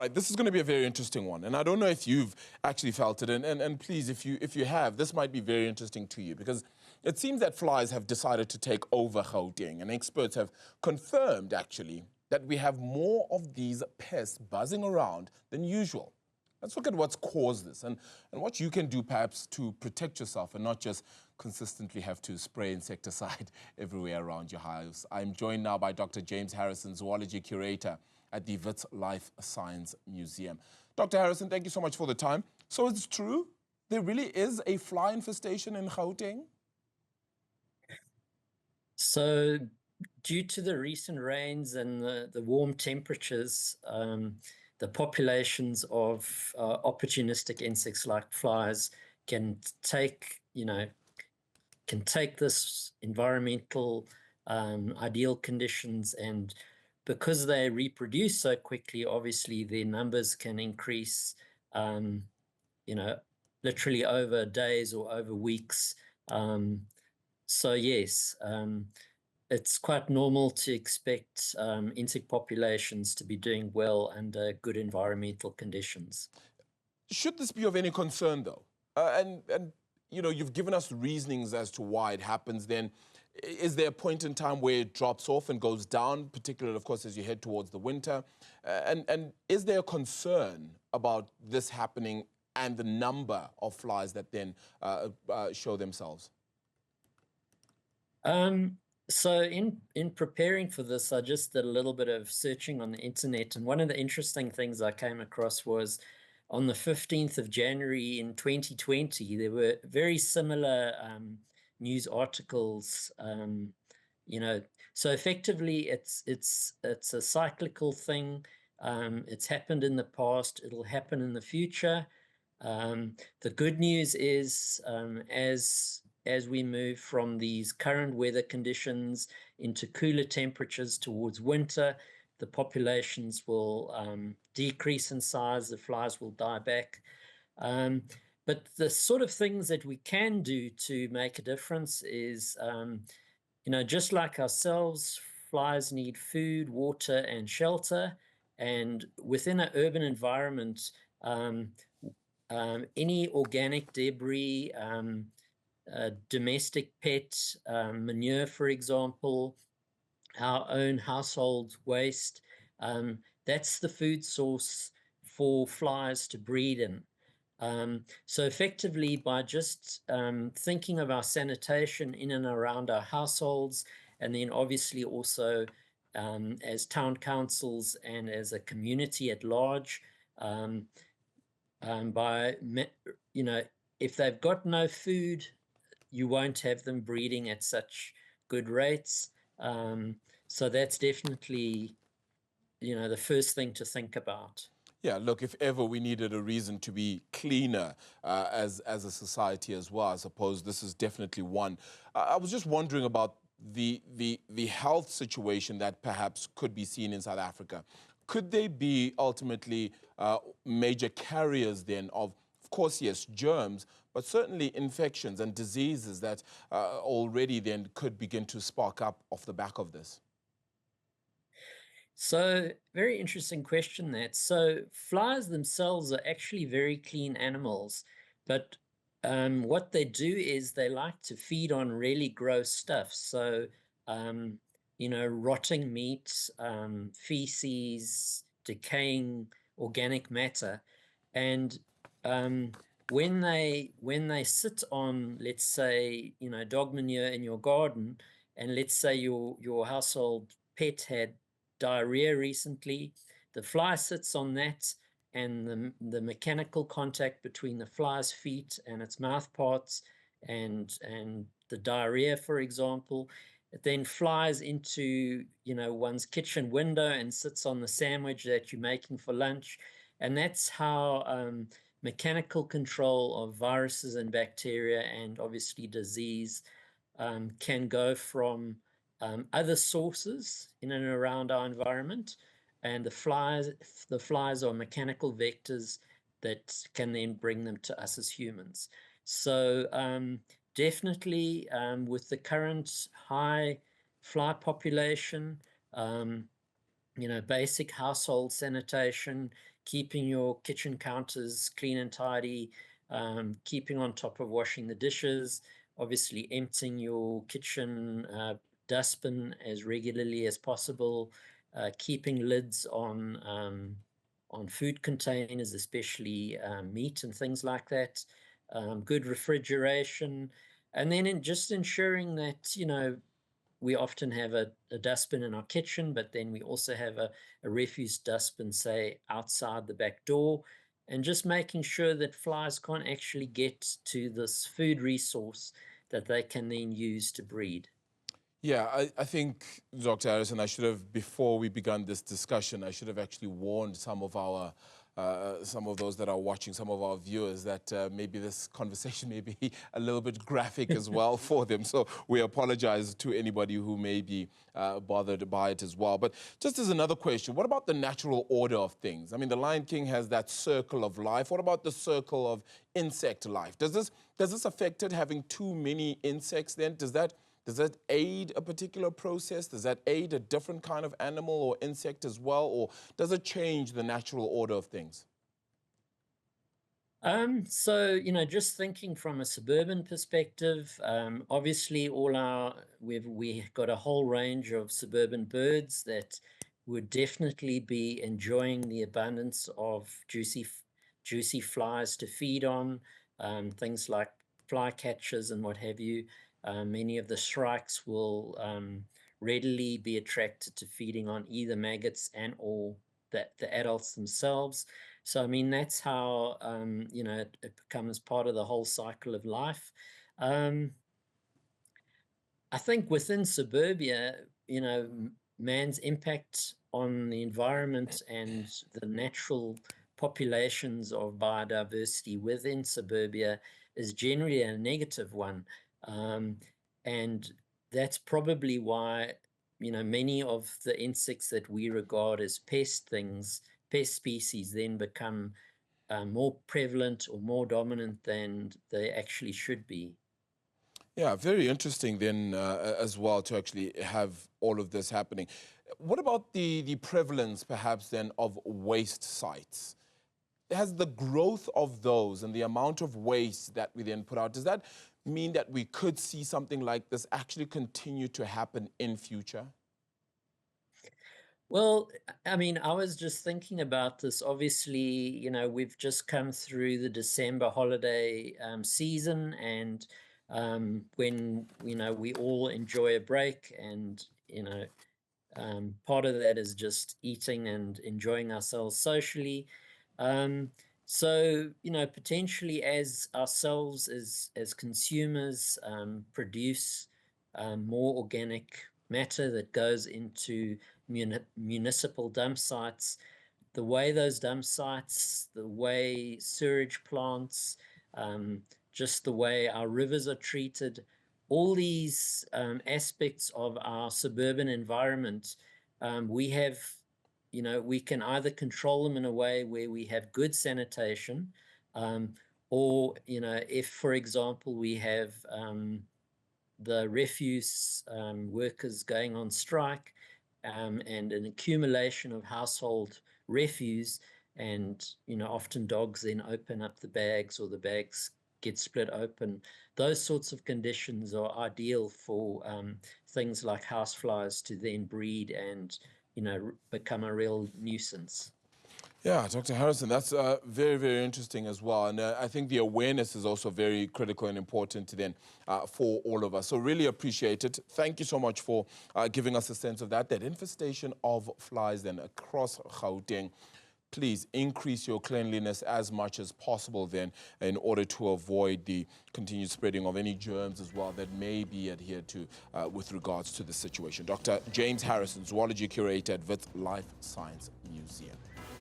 Right, this is going to be a very interesting one, and I don't know if you've actually felt it, and please, if you have, this might be very interesting to you, because it seems that flies have decided to take over Gauteng, and experts have confirmed, actually, that we have more of these pests buzzing around than usual. Let's look at what's caused this, and what you can do, perhaps, to protect yourself and not just consistently have to spray insecticide everywhere around your house. I'm joined now by Dr. James Harrison, zoology curator at the Wits Life Science Museum. Dr. Harrison, thank you so much for the time. So it's true, there really is a fly infestation in Gauteng? So due to the recent rains and the warm temperatures, the populations of opportunistic insects like flies can take this environmental ideal conditions, and because they reproduce so quickly, obviously their numbers can increase, literally over days or over weeks. So yes, it's quite normal to expect insect populations to be doing well under good environmental conditions. Should this be of any concern, though? And you've given us reasonings as to why it happens. Then, is there a point in time where it drops off and goes down, particularly, of course, as you head towards the winter? And is there a concern about this happening and the number of flies that then show themselves? So in preparing for this, I just did a little bit of searching on the internet, and one of the interesting things I came across was on the 15th of January in 2020, there were very similar news articles. So effectively, it's a cyclical thing. It's happened in the past. It'll happen in the future. The good news is, as we move from these current weather conditions into cooler temperatures towards winter, the populations will decrease in size, the flies will die back. But the sort of things that we can do to make a difference is, just like ourselves, flies need food, water, and shelter. And within an urban environment, any organic debris, domestic pet manure, for example, our own household waste, that's the food source for flies to breed in. So effectively, by just thinking of our sanitation in and around our households, and then obviously also as town councils and as a community at large, if they've got no food, you won't have them breeding at such good rates. So that's definitely, the first thing to think about. Yeah, look, if ever we needed a reason to be cleaner as a society as well, I suppose this is definitely one. I was just wondering about the health situation that perhaps could be seen in South Africa. Could they be ultimately major carriers then of course, yes, germs, but certainly infections and diseases that already then could begin to spark up off the back of this? So, very interesting question that. So, flies themselves are actually very clean animals, but what they do is they like to feed on really gross stuff. So, rotting meat, feces, decaying organic matter, and when they sit on, let's say, dog manure in your garden, and let's say your household pet had diarrhea recently, the fly sits on that, and the mechanical contact between the fly's feet and its mouth parts and the diarrhea, for example, it then flies into one's kitchen window and sits on the sandwich that you're making for lunch. And that's how mechanical control of viruses and bacteria and obviously disease can go from other sources in and around our environment, and the flies are mechanical vectors that can then bring them to us as humans. So definitely with the current high fly population, basic household sanitation keeping your kitchen counters clean and tidy, keeping on top of washing the dishes, obviously emptying your kitchen dustbin as regularly as possible, keeping lids on food containers, especially meat and things like that, good refrigeration, and then just ensuring that, you know, we often have a dustbin in our kitchen, but then we also have a refuse dustbin, say, outside the back door, and just making sure that flies can't actually get to this food resource that they can then use to breed. Yeah, I think, Dr. Harrison, I should have, before we began this discussion, I should have actually warned some of our, some of those that are watching, some of our viewers, that maybe this conversation may be a little bit graphic as well for them. So we apologize to anybody who may be bothered by it as well. But just as another question, what about the natural order of things? I mean, the Lion King has that circle of life. What about the circle of insect life? Does this affect it, having too many insects then? Does that aid a particular process? Does that aid a different kind of animal or insect as well? Or does it change the natural order of things? So, you know, just thinking from a suburban perspective, obviously we've got a whole range of suburban birds that would definitely be enjoying the abundance of juicy flies to feed on, things like flycatchers and what have you. Many of the shrikes will readily be attracted to feeding on either maggots and or the adults themselves. So, I mean, that's how, you know, it becomes part of the whole cycle of life. I think within suburbia, you know, man's impact on the environment and the natural populations of biodiversity within suburbia is generally a negative one. And that's probably why, you know, many of the insects that we regard as pest species then become more prevalent or more dominant than they actually should be. Yeah, very interesting then as well to actually have all of this happening. What about the prevalence perhaps then of waste sites? Has the growth of those and the amount of waste that we then put out, does that mean that we could see something like this actually continue to happen in future? Well, I mean, I was just thinking about this. Obviously, you know, we've just come through the December holiday season, and when, you know, we all enjoy a break, and, you know, part of that is just eating and enjoying ourselves socially. So, you know, potentially as ourselves as consumers produce more organic matter that goes into municipal dump sites, the way those dump sites, the way sewage plants, just the way our rivers are treated, all these aspects of our suburban environment, we have, you know, we can either control them in a way where we have good sanitation, or, you know, if, for example, we have the refuse workers going on strike, and an accumulation of household refuse, and, you know, often dogs then open up the bags or the bags get split open. Those sorts of conditions are ideal for things like houseflies to then breed and, you know, become a real nuisance. Yeah, Dr. Harrison, that's very, very interesting as well. And I think the awareness is also very critical and important then for all of us. So really appreciate it. Thank you so much for giving us a sense of that infestation of flies then across Gauteng. Please increase your cleanliness as much as possible then in order to avoid the continued spreading of any germs as well that may be adhered to with regards to the situation. Dr. James Harrison, Zoology Curator at Wits Life Science Museum.